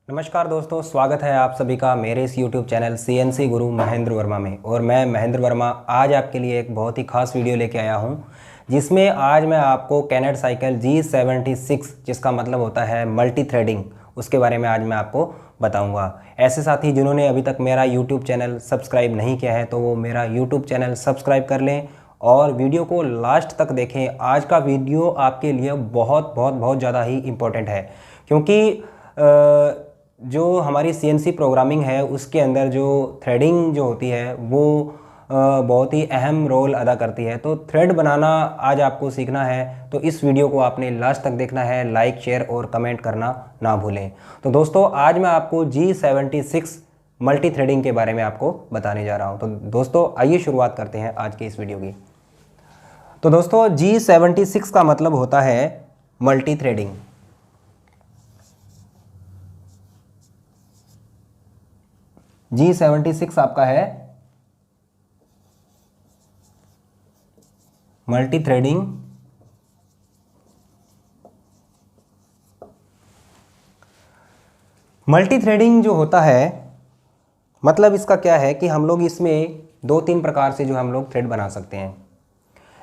नमस्कार दोस्तों, स्वागत है आप सभी का मेरे इस YouTube चैनल CNC गुरु महेंद्र वर्मा में। और मैं महेंद्र वर्मा आज आपके लिए एक बहुत ही खास वीडियो लेके आया हूं, जिसमें आज मैं आपको कैनेट साइकिल G76 जिसका मतलब होता है मल्टी थ्रेडिंग, उसके बारे में आज मैं आपको बताऊंगा। ऐसे साथी जिन्होंने अभी तक मेरा YouTube चैनल सब्सक्राइब नहीं किया है तो वो मेरा YouTube चैनल सब्सक्राइब कर लें और वीडियो को लास्ट तक देखें। आज का वीडियो आपके लिए बहुत ज़्यादा ही इम्पोर्टेंट है, क्योंकि जो हमारी CNC प्रोग्रामिंग है उसके अंदर जो थ्रेडिंग जो होती है वो बहुत ही अहम रोल अदा करती है। तो थ्रेड बनाना आज आपको सीखना है, तो इस वीडियो को आपने लास्ट तक देखना है। लाइक, शेयर और कमेंट करना ना भूलें। तो दोस्तों, आज मैं आपको G76 मल्टी थ्रेडिंग के बारे में आपको बताने जा रहा हूं। तो दोस्तों, आइए शुरुआत करते हैं आज के इस वीडियो की। तो दोस्तों, G76 का मतलब होता है मल्टी थ्रेडिंग। G76 आपका है मल्टी थ्रेडिंग। मल्टी थ्रेडिंग जो होता है मतलब इसका क्या है कि हम लोग इसमें दो तीन प्रकार से जो हम लोग थ्रेड बना सकते हैं।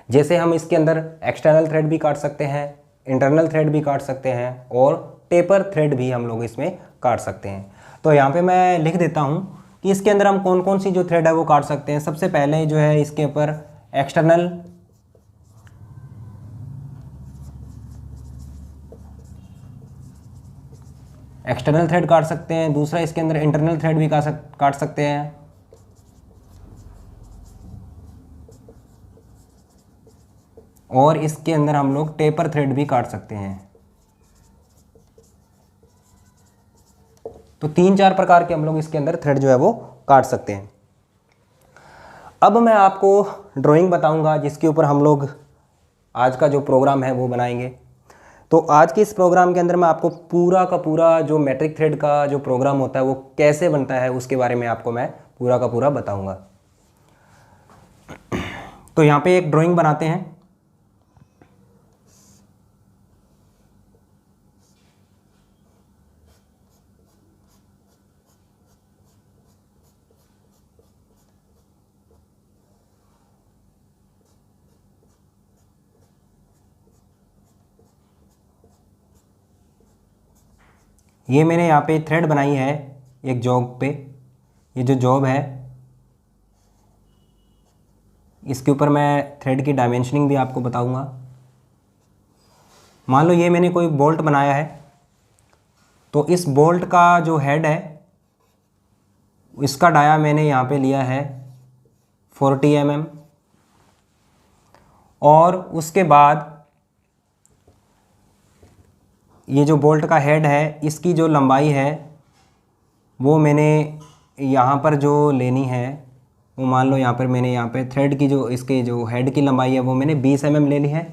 जैसे हम इसके अंदर एक्सटर्नल थ्रेड भी काट सकते हैं, इंटरनल थ्रेड भी काट सकते हैं और टेपर थ्रेड भी हम लोग इसमें काट सकते हैं। तो यहाँ पे मैं लिख देता हूँ कि इसके अंदर हम कौन कौन सी जो थ्रेड है वो काट सकते हैं। सबसे पहले जो है इसके ऊपर एक्सटर्नल थ्रेड काट सकते हैं। दूसरा, इसके अंदर इंटरनल थ्रेड भी काट सकते हैं। और इसके अंदर हम लोग टेपर थ्रेड भी काट सकते हैं। तो तीन चार प्रकार के हम लोग इसके अंदर थ्रेड जो है वो काट सकते हैं। अब मैं आपको ड्राइंग बताऊंगा जिसके ऊपर हम लोग आज का जो प्रोग्राम है वो बनाएंगे। तो आज के इस प्रोग्राम के अंदर मैं आपको पूरा का पूरा जो मैट्रिक थ्रेड का जो प्रोग्राम होता है वो कैसे बनता है उसके बारे में आपको मैं पूरा का पूरा बताऊंगा। तो यहाँ पे एक ड्राइंग बनाते हैं। ये मैंने यहाँ पे थ्रेड बनाई है एक जॉब पे। ये जो जॉब है इसके ऊपर मैं थ्रेड की डायमेंशनिंग भी आपको बताऊंगा। मान लो ये मैंने कोई बोल्ट बनाया है, तो इस बोल्ट का जो हेड है इसका डाया मैंने यहाँ पे लिया है 40 mm। और उसके बाद ये जो बोल्ट का हेड है इसकी जो लंबाई है वो मैंने यहाँ पर जो लेनी है वो मान लो यहाँ पर मैंने यहाँ पे थ्रेड की जो इसके जो हेड की लंबाई है वो मैंने 20 mm ले ली है।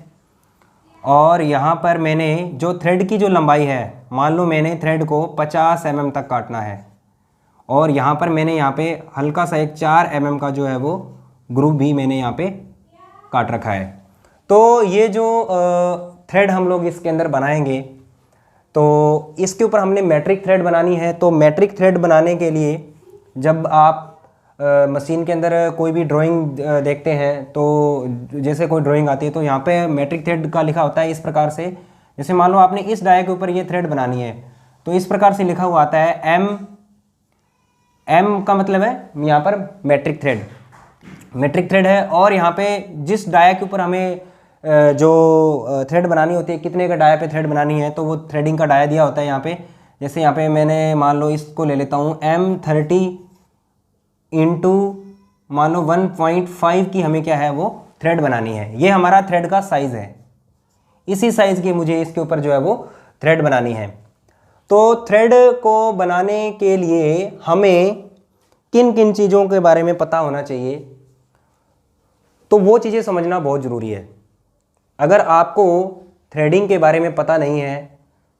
और यहाँ पर मैंने जो थ्रेड की जो लंबाई है, मान लो मैंने थ्रेड को 50 mm तक काटना है। और यहाँ पर मैंने यहाँ पे हल्का सा एक 4 mm का जो है वो ग्रुप भी मैंने यहाँ पे काट रखा है। तो ये जो थ्रेड हम लोग इसके अंदर बनाएंगे, तो इसके ऊपर हमने मैट्रिक थ्रेड बनानी है। तो मैट्रिक थ्रेड बनाने के लिए जब आप मशीन के अंदर कोई भी ड्राइंग देखते हैं, तो जैसे कोई ड्राइंग आती है तो यहाँ पे मैट्रिक थ्रेड का लिखा होता है इस प्रकार से। जैसे मान लो आपने इस डाया के ऊपर ये थ्रेड बनानी है तो इस प्रकार से लिखा हुआ आता है एम का मतलब है यहाँ पर मैट्रिक थ्रेड है। और यहाँ पे जिस डाया के ऊपर हमें जो थ्रेड बनानी होती है, कितने का डाया पे थ्रेड बनानी है, तो वो थ्रेडिंग का डाया दिया होता है यहाँ पे। जैसे यहाँ पे मैंने मान लो इसको ले लेता हूँ M30 इंटू मान लो 1.5 की हमें क्या है वो थ्रेड बनानी है। ये हमारा थ्रेड का साइज़ है। इसी साइज़ की मुझे इसके ऊपर जो है वो थ्रेड बनानी है। तो थ्रेड को बनाने के लिए हमें किन किन चीज़ों के बारे में पता होना चाहिए, तो वो चीज़ें समझना बहुत ज़रूरी है। अगर आपको थ्रेडिंग के बारे में पता नहीं है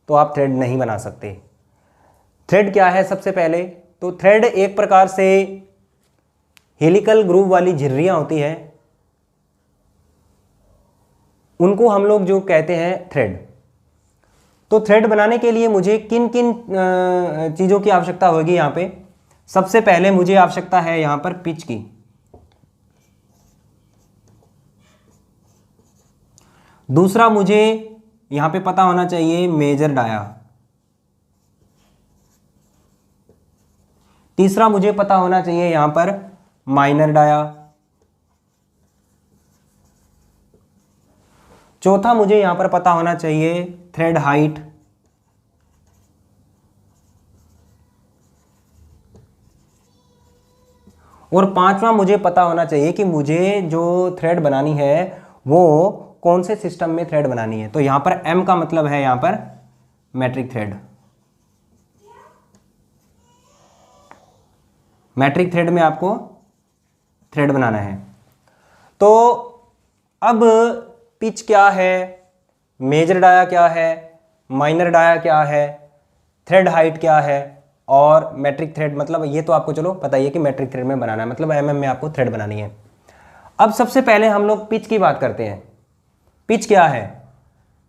तो आप थ्रेड नहीं बना सकते। थ्रेड क्या है? सबसे पहले तो थ्रेड एक प्रकार से हेलिकल ग्रूव वाली झिर्रियाँ होती है, उनको हम लोग जो कहते हैं थ्रेड। तो थ्रेड बनाने के लिए मुझे किन किन चीज़ों की आवश्यकता होगी यहाँ पे। सबसे पहले मुझे आवश्यकता है यहाँ पर पिच की। दूसरा मुझे यहाँ पे पता होना चाहिए मेजर डाया। तीसरा मुझे पता होना चाहिए यहाँ पर माइनर डाया। चौथा मुझे यहां पर पता होना चाहिए थ्रेड हाइट। और पांचवा मुझे पता होना चाहिए कि मुझे जो थ्रेड बनानी है वो कौन से सिस्टम में थ्रेड बनानी है। तो यहां पर एम का मतलब है यहां पर मैट्रिक थ्रेड। मैट्रिक थ्रेड में आपको थ्रेड बनाना है। तो अब पिच क्या है, मेजर डाया क्या है, माइनर डाया क्या है, थ्रेड हाइट क्या है और मैट्रिक थ्रेड, मतलब ये तो आपको चलो पता ही है कि मैट्रिक थ्रेड में बनाना है, मतलब एमएम में आपको थ्रेड बनानी है। अब सबसे पहले हम लोग पिच की बात करते हैं। पिच क्या है?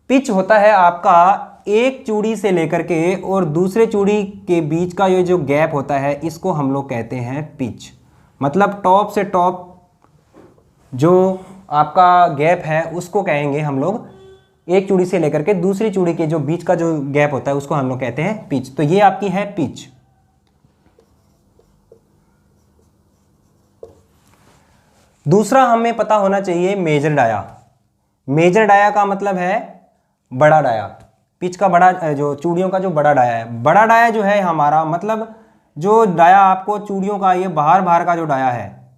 पिच होता है आपका एक चूड़ी से लेकर के और दूसरे चूड़ी के बीच का ये जो गैप होता है इसको हम लोग कहते हैं पिच। मतलब टॉप से टॉप जो आपका गैप है उसको कहेंगे हम लोग, एक चूड़ी से लेकर के दूसरी चूड़ी के जो बीच का जो गैप होता है उसको हम लोग कहते हैं पिच। तो ये आपकी है पिच। दूसरा हमें पता होना चाहिए मेजर डाया। मेजर डाया का मतलब है बड़ा डाया। पिच का बड़ा, जो चूड़ियों का जो बड़ा डाया है, बड़ा डाया जो है हमारा मतलब जो डाया आपको चूड़ियों का, ये बाहर बाहर का जो डाया है,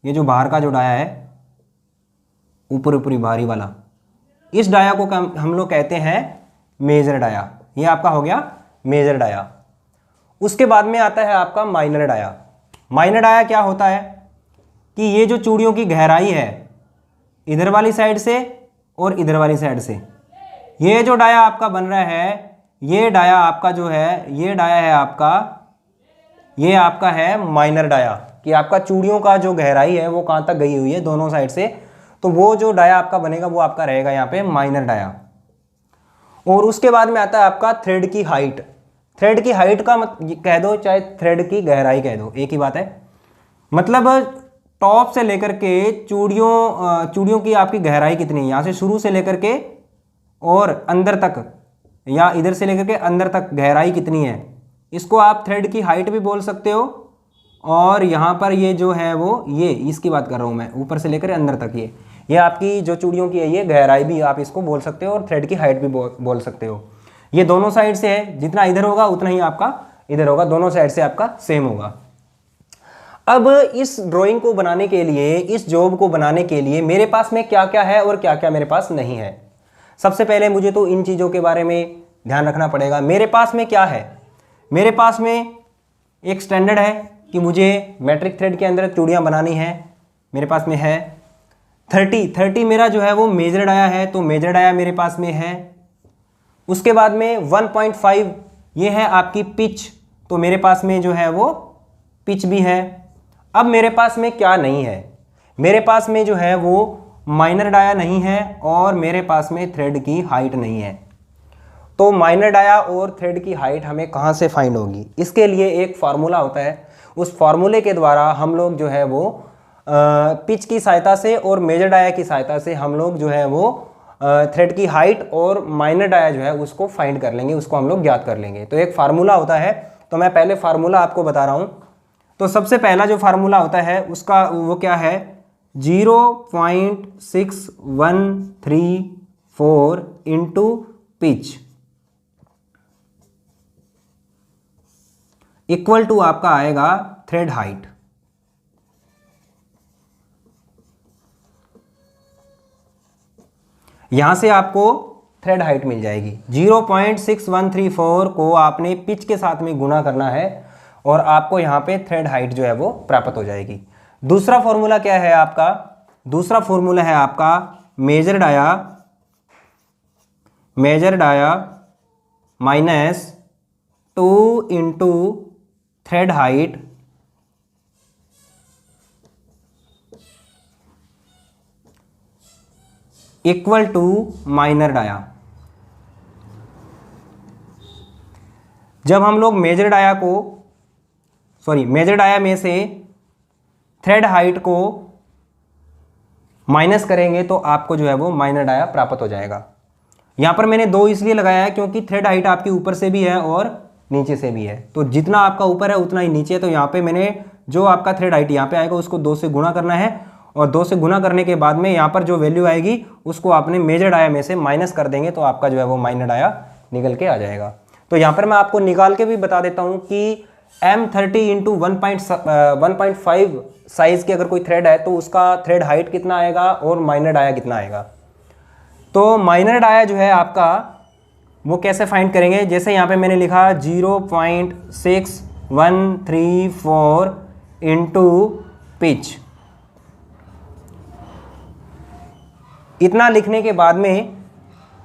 ये जो बाहर का जो डाया है ऊपर ऊपरी बाहरी वाला, इस डाया को हम लोग कहते हैं मेजर डाया। ये आपका हो गया मेजर डाया। उसके बाद में आता है आपका माइनर डाया। माइनर डाया क्या होता है कि ये जो चूड़ियों की गहराई है इधर वाली साइड से और इधर वाली साइड से, ये जो डाया आपका बन रहा है, ये डाया आपका जो है, ये डाया है आपका, ये आपका है माइनर डाया, कि आपका चूड़ियों का जो गहराई है वो कहाँ तक गई हुई है दोनों साइड से, तो वो जो डाया आपका बनेगा वो आपका रहेगा यहाँ पे माइनर डाया। और उसके बाद में आता है आपका थ्रेड की हाइट। थ्रेड की हाइट का कह दो चाहे थ्रेड की गहराई कह दो, एक ही बात है। मतलब टॉप से लेकर के चूड़ियों की आपकी गहराई कितनी है, यहाँ से शुरू से लेकर के और अंदर तक, या इधर से लेकर के अंदर तक गहराई कितनी है, इसको आप थ्रेड की हाइट भी बोल सकते हो। और यहाँ पर ये जो है वो, ये इसकी बात कर रहा हूँ मैं, ऊपर से लेकर अंदर तक ये आपकी जो चूड़ियों की है ये गहराई भी आप इसको बोल सकते हो और थ्रेड की हाइट भी बोल सकते हो। ये दोनों साइड से है, जितना इधर होगा उतना ही आपका इधर होगा, दोनों साइड से आपका सेम होगा। अब इस ड्राइंग को बनाने के लिए, इस जॉब को बनाने के लिए मेरे पास में क्या क्या है और क्या क्या मेरे पास नहीं है। सबसे पहले मुझे तो इन चीज़ों के बारे में ध्यान रखना पड़ेगा। मेरे पास में क्या है? मेरे पास में एक स्टैंडर्ड है कि मुझे मैट्रिक थ्रेड के अंदर चूड़ियाँ बनानी है, मेरे पास में है। 30 मेरा जो है वो मेजर डाया है, तो मेजर डाया मेरे पास में है। उसके बाद में 1.5 ये है आपकी पिच, तो मेरे पास में जो है वो पिच भी है। अब मेरे पास में क्या नहीं है? मेरे पास में जो है वो माइनर डाया नहीं है और मेरे पास में थ्रेड की हाइट नहीं है। तो माइनर डाया और थ्रेड की हाइट हमें कहाँ से फाइंड होगी? इसके लिए एक फार्मूला होता है, उस फार्मूले के द्वारा हम लोग जो है वो पिच की सहायता से और मेजर डाया की सहायता से हम लोग जो है वो थ्रेड की हाइट और माइनर डाया जो है उसको फाइंड कर लेंगे, उसको हम लोग ज्ञात कर लेंगे। तो एक फार्मूला होता है, तो मैं पहले फार्मूला आपको बता रहा हूँ। तो सबसे पहला जो फार्मूला होता है उसका वो क्या है, 0.6134 इंटू पिच इक्वल टू आपका आएगा थ्रेड हाइट। यहां से आपको थ्रेड हाइट मिल जाएगी। 0.6134 को आपने पिच के साथ में गुना करना है और आपको यहां पे थ्रेड हाइट जो है वो प्राप्त हो जाएगी। दूसरा फॉर्मूला क्या है आपका? दूसरा फॉर्मूला है आपका major dia minus 2 into thread height equal to minor dia. जब हम लोग मेजर डाया में से थ्रेड हाइट को माइनस करेंगे तो आपको जो है वो माइनर डाया प्राप्त हो जाएगा। यहाँ पर मैंने 2 इसलिए लगाया है क्योंकि थ्रेड हाइट आपकी ऊपर से भी है और नीचे से भी है, तो जितना आपका ऊपर है उतना ही नीचे है। तो यहाँ पे मैंने जो आपका थ्रेड हाइट यहाँ पे आएगा उसको 2 से गुणा करना है, और 2 से गुणा करने के बाद में यहाँ पर जो वैल्यू आएगी उसको आपने मेजर डाया में से माइनस कर देंगे तो आपका जो है वो माइनर डाया निकल के आ जाएगा। तो यहाँ पर मैं आपको निकाल के भी बता देता हूँ कि M30 इंटू 1.5 साइज की अगर कोई थ्रेड है तो उसका थ्रेड हाइट कितना आएगा और माइनर डाया कितना आएगा। तो माइनर डाया जो है आपका वो कैसे फाइंड करेंगे, जैसे यहाँ पे मैंने लिखा 0.6134 इंटू पिच। इतना लिखने के बाद में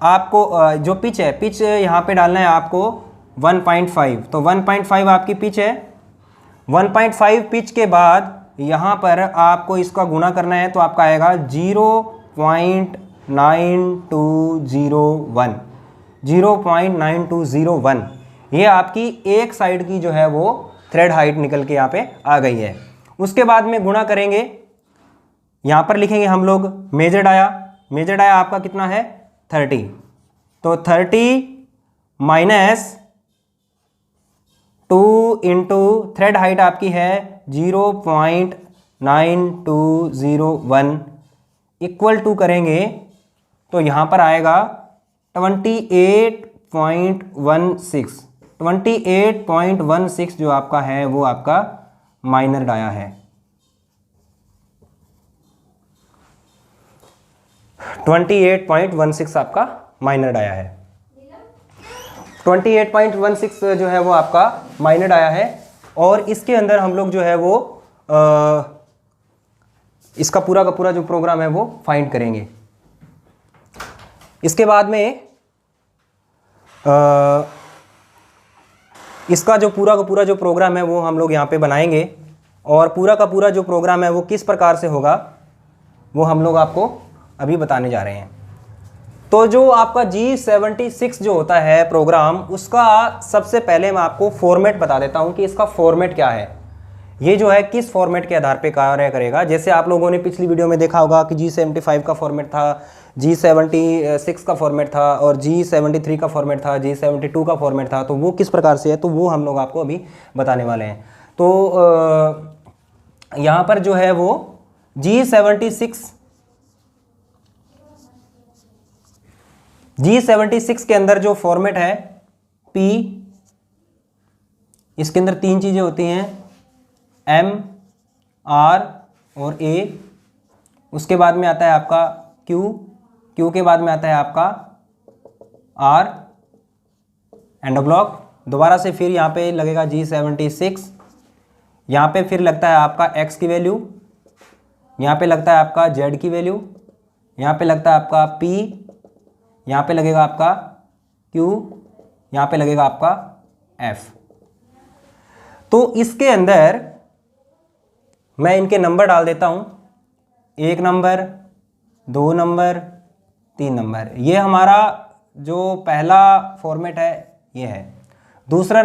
आपको जो पिच है, पिच यहाँ पे डालना है आपको 1.5, तो 1.5 आपकी पिच है। 1.5 पिच के बाद यहाँ पर आपको इसका गुणा करना है तो आपका आएगा 0.9201। ये आपकी एक साइड की जो है वो थ्रेड हाइट निकल के यहाँ पे आ गई है। उसके बाद में गुणा करेंगे, यहाँ पर लिखेंगे हम लोग मेजर डाया आपका कितना है 30, तो 30 माइनस 2 इंटू थ्रेड हाइट आपकी है 0.9201 इक्वल टू करेंगे तो यहाँ पर आएगा 28.16 जो आपका है वो आपका माइनर डाया है। 28.16 आपका माइनर डाया है। 28.16 जो है वो आपका माइनर डाया है, और इसके अंदर हम लोग जो है वो इसका पूरा का पूरा जो प्रोग्राम है वो फाइंड करेंगे। इसके बाद में इसका जो पूरा का पूरा जो प्रोग्राम है वो हम लोग यहाँ पे बनाएंगे, और पूरा का पूरा जो प्रोग्राम है वो किस प्रकार से होगा वो हम लोग आपको अभी बताने जा रहे हैं। तो जो आपका G76 जो होता है प्रोग्राम, उसका सबसे पहले मैं आपको फॉर्मेट बता देता हूँ कि इसका फॉर्मेट क्या है, ये जो है किस फॉर्मेट के आधार पे कार्य करेगा। जैसे आप लोगों ने पिछली वीडियो में देखा होगा कि G75 का फॉर्मेट था, G76 का फॉर्मेट था, और G73 का फॉर्मेट था, G72 का फॉर्मेट था। तो वो किस प्रकार से है तो वो हम लोग आपको अभी बताने वाले हैं। तो यहाँ पर जो है वो G76 के अंदर जो फॉर्मेट है P, इसके अंदर 3 चीज़ें होती हैं M, R और A। उसके बाद में आता है आपका Q के बाद में आता है आपका R एंड ब्लॉक। दोबारा से फिर यहाँ पे लगेगा G76, यहाँ पे फिर लगता है आपका X की वैल्यू, यहाँ पे लगता है आपका Z की वैल्यू, यहाँ पे लगता है आपका P, यहाँ पे लगेगा आपका Q, यहाँ पे लगेगा आपका F। तो इसके अंदर मैं इनके नंबर डाल देता हूँ, 1 नंबर, 2 नंबर, 3 नंबर। ये हमारा जो पहला फॉर्मेट है ये है। दूसरा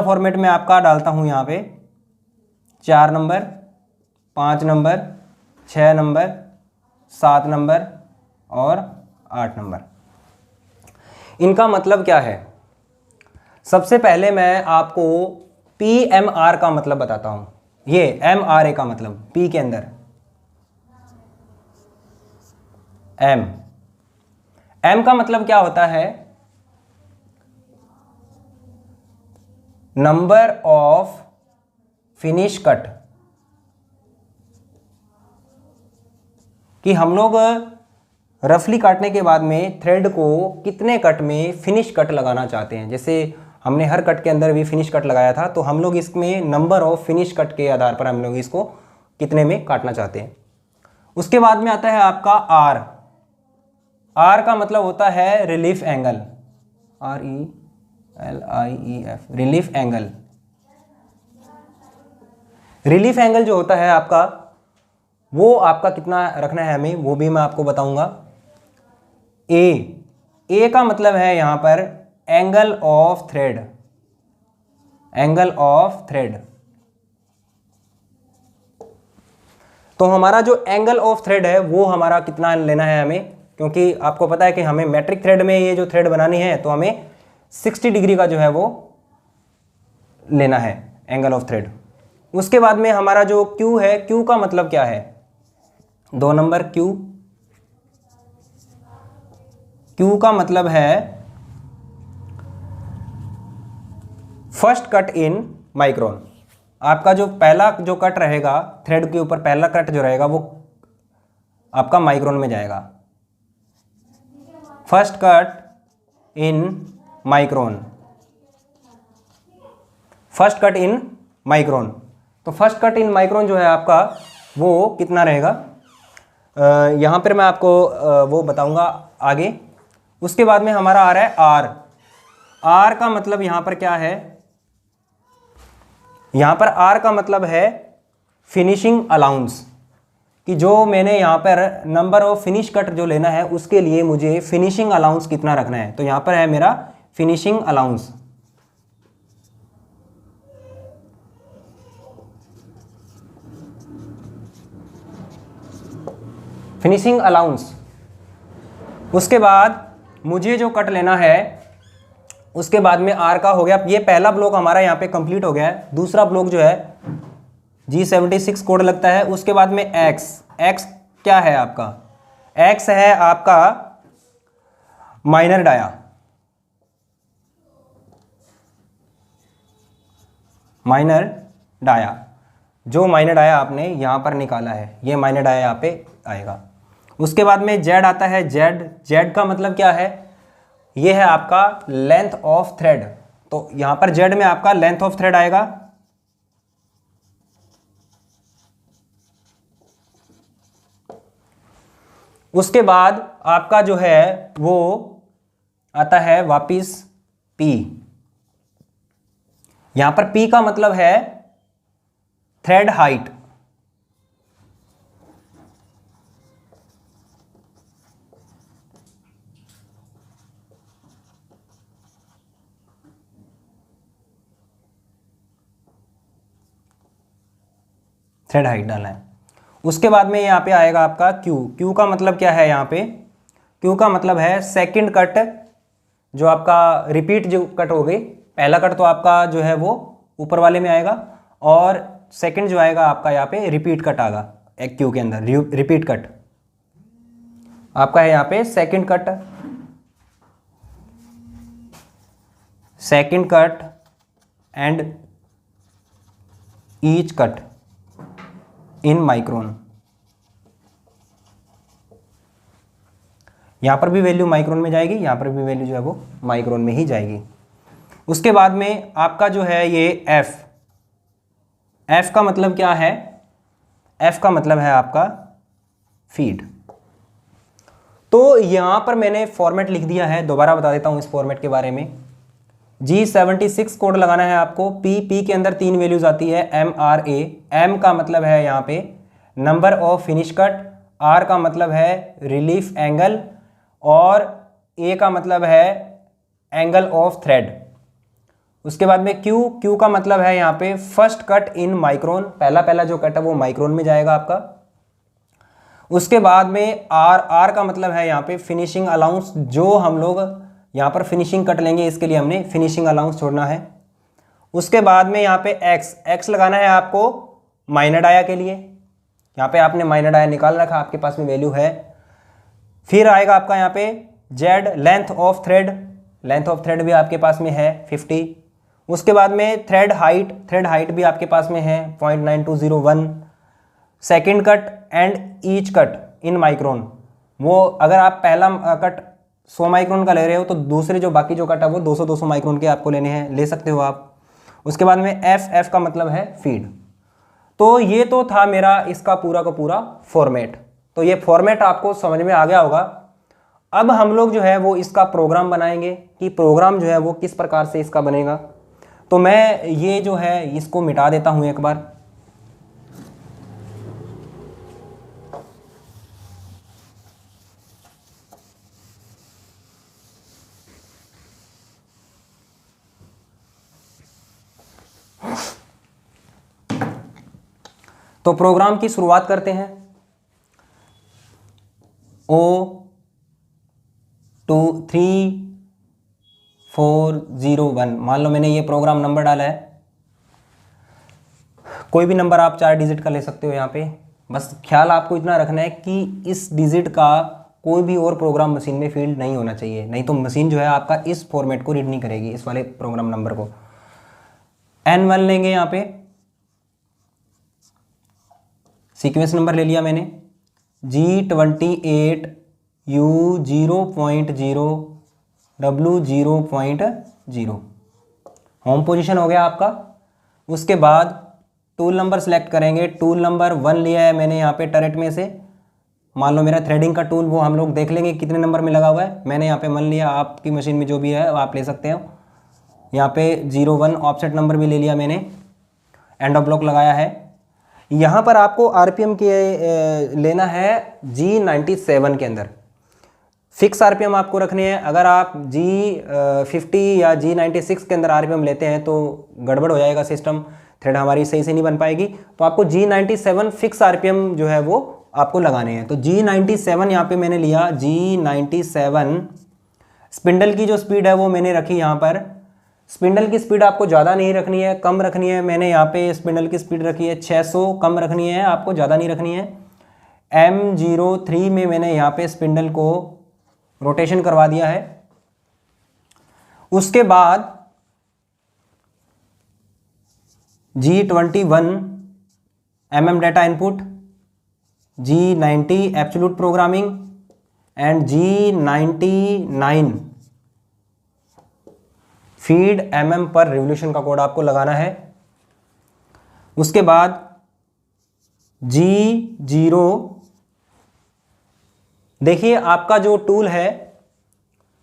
फॉर्मेट में आपका डालता हूँ यहाँ पे 4 नंबर, 5 नंबर, 6 नंबर, 7 नंबर और 8 नंबर। इनका मतलब क्या है, सबसे पहले मैं आपको PMR का मतलब बताता हूं। ये MRA का मतलब P के अंदर M का मतलब क्या होता है, नंबर ऑफ फिनिश कट, कि हम लोग रफली काटने के बाद में थ्रेड को कितने कट में फिनिश कट लगाना चाहते हैं। जैसे हमने हर कट के अंदर भी फिनिश कट लगाया था, तो हम लोग इसमें नंबर ऑफ फिनिश कट के आधार पर हम लोग इसको कितने में काटना चाहते हैं। उसके बाद में आता है आपका R का मतलब होता है relief angle, RELIEF, relief angle. Relief angle जो होता है आपका, वो आपका कितना रखना है हमें वो भी मैं आपको बताऊंगा। A का मतलब है यहाँ पर angle of thread, angle of thread. तो हमारा जो एंगल ऑफ थ्रेड है वो हमारा कितना लेना है हमें, क्योंकि आपको पता है कि हमें मैट्रिक थ्रेड में ये जो थ्रेड बनानी है तो हमें 60 डिग्री का जो है वो लेना है एंगल ऑफ थ्रेड। उसके बाद में हमारा जो Q है, Q का मतलब क्या है, 2 नंबर Q, Q का मतलब है फर्स्ट कट इन माइक्रोन। आपका जो पहला जो कट रहेगा थ्रेड के ऊपर, पहला कट जो रहेगा वो आपका माइक्रोन में जाएगा। First cut in micron, first cut in micron. तो फर्स्ट कट इन माइक्रोन जो है आपका वो कितना रहेगा, यहाँ पर मैं आपको वो बताऊंगा आगे। उसके बाद में हमारा आ रहा है आर। आर का मतलब यहाँ पर क्या है, यहाँ पर आर का मतलब है फिनिशिंग अलाउंस, कि जो मैंने यहाँ पर नंबर ऑफ फिनिश कट जो लेना है उसके लिए मुझे फिनिशिंग अलाउंस कितना रखना है। तो यहाँ पर है मेरा फिनिशिंग अलाउंस। Finishing allowance. उसके बाद मुझे जो कट लेना है, उसके बाद में आर का हो गया। ये पहला ब्लॉक हमारा यहाँ पे कंप्लीट हो गया है। दूसरा ब्लॉक जो है G76 कोड लगता है। उसके बाद में एक्स, एक्स क्या है आपका, एक्स है आपका माइनर डाया, माइनर डाया। जो माइनर डाया आपने यहाँ पर निकाला है ये माइनर डाया यहाँ पे आएगा। उसके बाद में जेड आता है। जेड, जेड का मतलब क्या है, ये है आपका लेंथ ऑफ थ्रेड। तो यहां पर जेड में आपका लेंथ ऑफ थ्रेड आएगा। उसके बाद आपका जो है वो आता है वापिस पी। यहां पर पी का मतलब है थ्रेड हाइट। थ्रेड हाइट डालना है। उसके बाद में यहाँ पे आएगा आपका क्यू। क्यू का मतलब क्या है, यहाँ पे क्यू का मतलब है सेकंड कट, जो आपका रिपीट जो कट हो गई। पहला कट तो आपका जो है वो ऊपर वाले में आएगा और सेकंड जो आएगा आपका यहाँ पे रिपीट कट आएगा। एक क्यू के अंदर रिपीट कट आपका है यहाँ पे second cut, second cut and each cut in micron. यहां पर भी वैल्यू माइक्रोन में जाएगी, यहां पर भी वैल्यू जो है वो माइक्रोन में ही जाएगी। उसके बाद में आपका जो है ये एफ, एफ का मतलब क्या है, एफ का मतलब है आपका फीड। तो यहां पर मैंने फॉर्मेट लिख दिया है, दोबारा बता देता हूं इस फॉर्मेट के बारे में। G76 कोड लगाना है आपको। पी के अंदर 3 वैल्यूज आती है, एम आर ए। एम का मतलब है यहाँ पे number of finish cut, R का मतलब है रिलीफ एंगल और ए का मतलब है एंगल ऑफ थ्रेड। उसके बाद में क्यू, क्यू का मतलब है यहाँ पे फर्स्ट कट इन माइक्रोन। पहला जो कट है वो माइक्रोन में जाएगा आपका। उसके बाद में आर, आर का मतलब है यहाँ पे फिनिशिंग अलाउंस। जो हम लोग यहाँ पर फिनिशिंग कट लेंगे इसके लिए हमने फिनिशिंग अलाउंस छोड़ना है। उसके बाद में यहाँ पे एक्स, एक्स लगाना है आपको माइनर डाया के लिए। यहाँ पे आपने माइनर डाया निकाल रखा, आपके पास में वैल्यू है। फिर आएगा आपका यहाँ पे Z, length of thread. Length of thread भी आपके पास में है 50। उसके बाद में थ्रेड हाइट, थ्रेड हाइट भी आपके पास में है 0.9201। Second cut and each cut in micron. वो अगर आप पहला कट 100 माइक्रोन का ले रहे हो तो दूसरे जो बाकी जो कट है वो 200-200 माइक्रोन के आपको लेने हैं, ले सकते हो आप। उसके बाद में एफ, एफ का मतलब है फीड। तो ये तो था मेरा इसका पूरा का पूरा फॉर्मेट। तो ये फॉर्मेट आपको समझ में आ गया होगा। अब हम लोग जो है वो इसका प्रोग्राम बनाएंगे कि प्रोग्राम जो है वो किस प्रकार से इसका बनेगा। तो मैं ये जो है इसको मिटा देता हूँ एक बार। तो प्रोग्राम की शुरुआत करते हैं। O23401, मान लो मैंने ये प्रोग्राम नंबर डाला है, कोई भी नंबर आप 4 डिजिट का ले सकते हो यहाँ पे। बस ख्याल आपको इतना रखना है कि इस डिजिट का कोई भी और प्रोग्राम मशीन में फील्ड नहीं होना चाहिए, नहीं तो मशीन जो है आपका इस फॉर्मेट को रीड नहीं करेगी, इस वाले प्रोग्राम नंबर को। N1 लेंगे, यहाँ पे सीक्वेंस नंबर ले लिया मैंने G28 U0.0 W0.0, home position हो गया आपका। उसके बाद टूल नंबर सेलेक्ट करेंगे, टूल नंबर 1 लिया है मैंने यहाँ पे टरेट में से। मान लो मेरा थ्रेडिंग का टूल, वो हम लोग देख लेंगे कितने नंबर में लगा हुआ है। मैंने यहाँ पे 1 लिया, आपकी मशीन में जो भी है आप ले सकते हो। यहाँ पे 01 ऑफसेट नंबर भी ले लिया मैंने, एंड ऑफ ब्लॉक लगाया है। यहाँ पर आपको आरपीएम के लेना है G97 के अंदर, फिक्स आरपीएम आपको रखने हैं। अगर आप G50 या G96 के अंदर आरपीएम लेते हैं तो गड़बड़ हो जाएगा सिस्टम, थ्रेड हमारी सही से नहीं बन पाएगी। तो आपको G97 फिक्स आरपीएम जो है वो आपको लगाने हैं। तो G97 यहाँ पे मैंने लिया, G97। स्पिंडल की जो स्पीड है वो मैंने रखी यहाँ पर। स्पिंडल की स्पीड आपको ज़्यादा नहीं रखनी है, कम रखनी है। मैंने यहाँ पे स्पिंडल की स्पीड रखी है 600, कम रखनी है आपको, ज़्यादा नहीं रखनी है। M03 में मैंने यहाँ पे स्पिंडल को रोटेशन करवा दिया है। उसके बाद G21 mm data input, G90 absolute programming and G99 feed mm per revolution का कोड आपको लगाना है। उसके बाद G0, देखिए आपका जो टूल है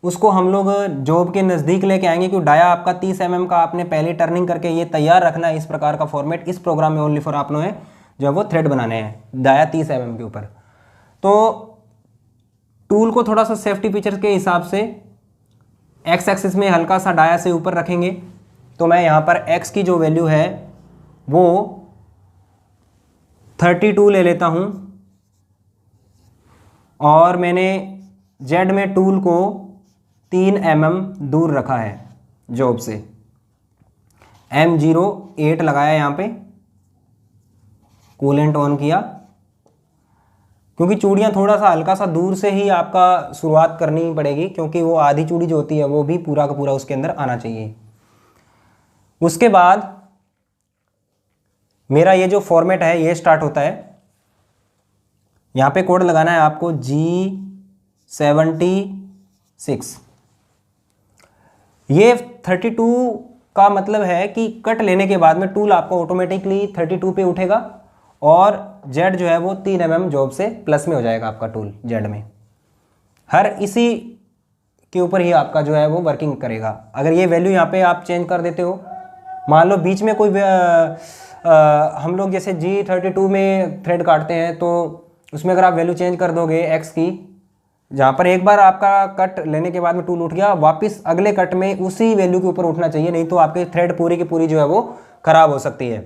उसको हम लोग जॉब के नज़दीक लेके आएंगे, क्योंकि डाया आपका 30 mm का आपने पहले टर्निंग करके ये तैयार रखना है। इस प्रकार का फॉर्मेट इस प्रोग्राम में ओनली फॉर आप लोगों ने जो है वो थ्रेड बनाने हैं डाया 30 mm के ऊपर। तो टूल को थोड़ा सा सेफ्टी फीचर्स के हिसाब से एक्स एक्सिस में हल्का सा डाया से ऊपर रखेंगे। तो मैं यहाँ पर एक्स की जो वैल्यू है वो 32 ले लेता हूँ, और मैंने जेड में टूल को 3 mm दूर रखा है जॉब से। M08 लगाया यहाँ पे, कूलेंट ऑन किया, क्योंकि चूड़ियाँ थोड़ा सा हल्का सा दूर से ही आपका शुरुआत करनी पड़ेगी, क्योंकि वो आधी चूड़ी जो होती है वो भी पूरा का पूरा उसके अंदर आना चाहिए। उसके बाद मेरा ये जो फॉर्मेट है ये स्टार्ट होता है। यहाँ पे कोड लगाना है आपको G76। ये 32 का मतलब है कि कट लेने के बाद में टूल आपको ऑटोमेटिकली 32 पे उठेगा, और जेड जो है वो 3 mm जॉब से प्लस में हो जाएगा आपका टूल जेड में। हर इसी के ऊपर ही आपका जो है वो वर्किंग करेगा। अगर ये वैल्यू यहाँ पे आप चेंज कर देते हो, मान लो बीच में कोई हम लोग जैसे G32 में थ्रेड काटते हैं, तो उसमें अगर आप वैल्यू चेंज कर दोगे एक्स की, जहाँ पर एक बार आपका कट लेने के बाद में टूल उठ गया, वापस अगले कट में उसी वैल्यू के ऊपर उठना चाहिए, नहीं तो आपके थ्रेड पूरी की पूरी जो है वो खराब हो सकती है।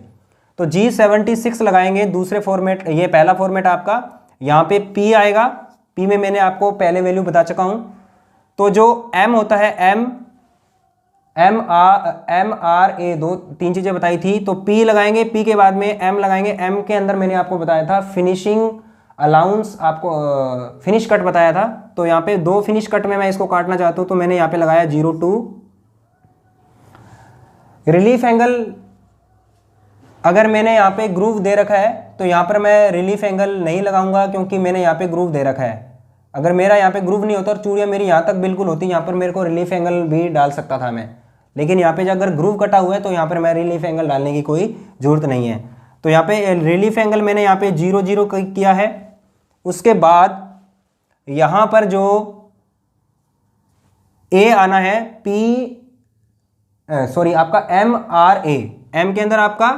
तो G76 लगाएंगे दूसरे फॉर्मेट, ये पहला फॉर्मेट आपका। यहाँ पे P आएगा, P में मैंने आपको पहले वैल्यू बता चुका हूँ। तो जो M होता है MRA, 2-3 चीज़ें बताई थी। तो P लगाएंगे, P के बाद में M लगाएंगे। M के अंदर मैंने आपको बताया था फिनिशिंग अलाउंस, आपको फिनिश कट बताया था। तो यहाँ पे 2 फिनिश कट में मैं इसको काटना चाहता हूँ, तो मैंने यहाँ पे लगाया 02। रिलीफ एंगल, अगर मैंने यहाँ पे ग्रूव दे रखा है तो यहाँ पर मैं रिलीफ एंगल नहीं लगाऊंगा, क्योंकि मैंने यहाँ पे ग्रूव दे रखा है। अगर मेरा यहाँ पे ग्रूव नहीं होता और चूड़ियाँ मेरी यहाँ तक बिल्कुल होती, यहाँ पर मेरे को रिलीफ एंगल भी डाल सकता था मैं, लेकिन यहाँ पे अगर ग्रूव कटा हुआ है तो यहाँ पर मैं रिलीफ एंगल डालने की कोई ज़रूरत नहीं है। तो यहाँ पे रिलीफ एंगल मैंने यहाँ पे 00 किया है। उसके बाद यहाँ पर जो ए आना है आपका MRA, M के अंदर आपका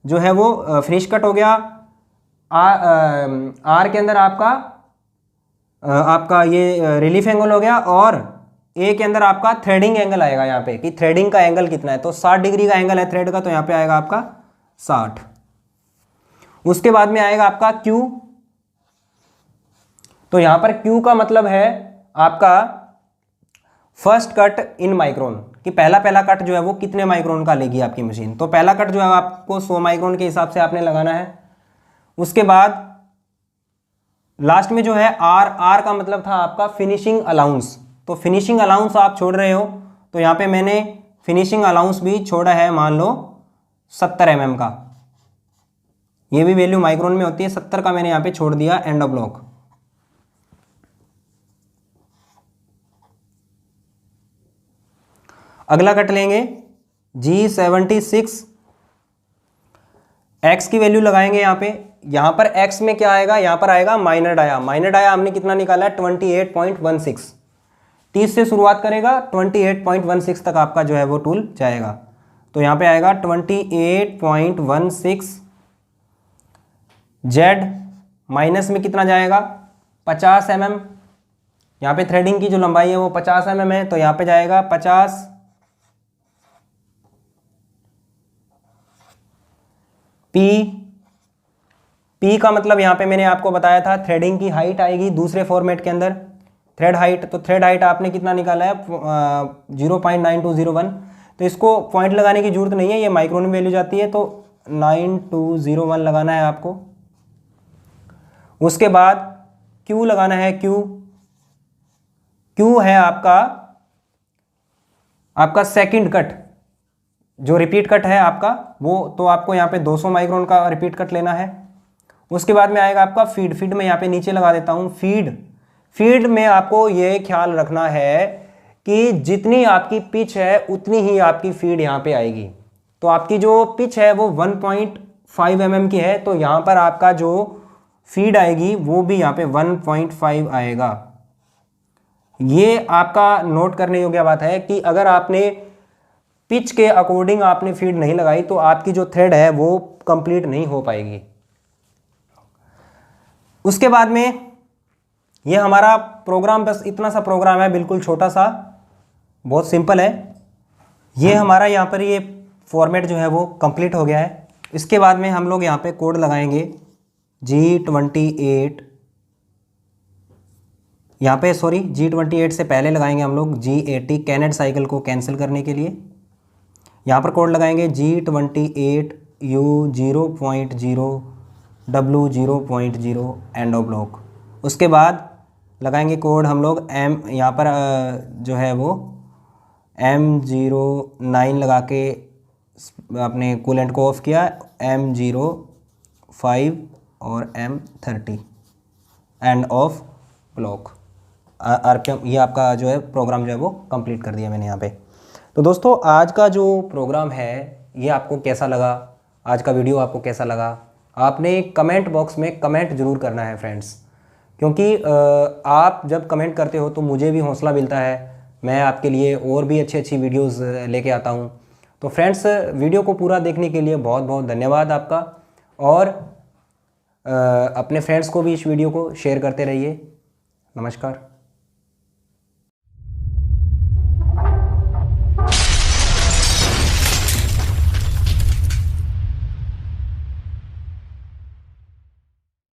जो है वो फिनिश कट हो गया। आर के अंदर आपका ये रिलीफ एंगल हो गया, और ए के अंदर आपका थ्रेडिंग एंगल आएगा यहाँ पे, कि थ्रेडिंग का एंगल कितना है। तो 60 डिग्री का एंगल है थ्रेड का, तो यहाँ पे आएगा आपका 60। उसके बाद में आएगा आपका Q। तो यहां पर Q का मतलब है आपका फर्स्ट कट इन माइक्रोन, कि पहला कट जो है वो कितने माइक्रोन का लेगी आपकी मशीन। तो पहला कट जो है आपको 100 माइक्रोन के हिसाब से आपने लगाना है। उसके बाद लास्ट में जो है R का मतलब था आपका फिनिशिंग अलाउंस। तो फिनिशिंग अलाउंस आप छोड़ रहे हो, तो यहाँ पे मैंने फिनिशिंग अलाउंस भी छोड़ा है, मान लो 70 mm का। ये भी वैल्यू माइक्रोन में होती है, 70 का मैंने यहाँ पे छोड़ दिया एंड ऑफ ब्लॉक। अगला कट लेंगे G76, X की वैल्यू लगाएंगे यहाँ पे। यहाँ पर X में क्या आएगा, यहाँ पर आएगा माइनर डाया। माइनर डाया हमने कितना निकाला है, 28.16। 30 से शुरुआत करेगा, 28.16 तक आपका जो है वो टूल जाएगा। तो यहाँ पे आएगा 28.16। Z माइनस में कितना जाएगा, 50 mm। यहाँ पे थ्रेडिंग की जो लंबाई है वो 50 mm है, तो यहाँ पे जाएगा 50। P का मतलब यहाँ पे मैंने आपको बताया था थ्रेडिंग की हाइट आएगी दूसरे फॉर्मेट के अंदर, थ्रेड हाइट। तो थ्रेड हाइट आपने कितना निकाला है, 0.9201। तो इसको पॉइंट लगाने की जरूरत नहीं है, ये माइक्रोन में वैल्यू जाती है, तो 9201 लगाना है आपको। उसके बाद Q लगाना है। Q है आपका सेकंड कट, जो रिपीट कट है आपका वो, तो आपको यहाँ पे 200 माइक्रोन का रिपीट कट लेना है। उसके बाद में आएगा आपका फीड में यहाँ पे नीचे लगा देता हूँ फीड में आपको ये ख्याल रखना है कि जितनी आपकी पिच है उतनी ही आपकी फीड यहाँ पे आएगी। तो आपकी जो पिच है वो 1.5 mm की है, तो यहाँ पर आपका जो फीड आएगी वो भी यहाँ पे 1.5 आएगा। ये आपका नोट करने योग्य बात है कि अगर आपने पिच के अकॉर्डिंग आपने फीड नहीं लगाई तो आपकी जो थ्रेड है वो कंप्लीट नहीं हो पाएगी। उसके बाद में ये हमारा प्रोग्राम, बस इतना सा प्रोग्राम है, बिल्कुल छोटा सा, बहुत सिंपल है। ये हमारा यहाँ पर ये फॉर्मेट जो है वो कंप्लीट हो गया है। इसके बाद में हम लोग यहाँ पे कोड लगाएंगे G28, यहाँ पे सॉरी G28 से पहले लगाएंगे हम लोग G80 कैनेट साइकिल को कैंसिल करने के लिए। यहाँ पर कोड लगाएंगे G28 U0.0 W0.0 end of block. उसके बाद लगाएंगे कोड हम लोग M, यहाँ पर जो है वो M09 लगा के अपने कूलेंट को ऑफ किया, M05 और M30 end of block. RPM, ये आपका जो है प्रोग्राम जो है वो कंप्लीट कर दिया मैंने यहाँ पे। तो दोस्तों आज का जो प्रोग्राम है ये आपको कैसा लगा, आज का वीडियो आपको कैसा लगा, आपने कमेंट बॉक्स में कमेंट ज़रूर करना है फ्रेंड्स, क्योंकि आप जब कमेंट करते हो तो मुझे भी हौसला मिलता है, मैं आपके लिए और भी अच्छी वीडियोस लेके आता हूँ। तो फ्रेंड्स वीडियो को पूरा देखने के लिए बहुत बहुत धन्यवाद आपका, और अपने फ्रेंड्स को भी इस वीडियो को शेयर करते रहिए। नमस्कार।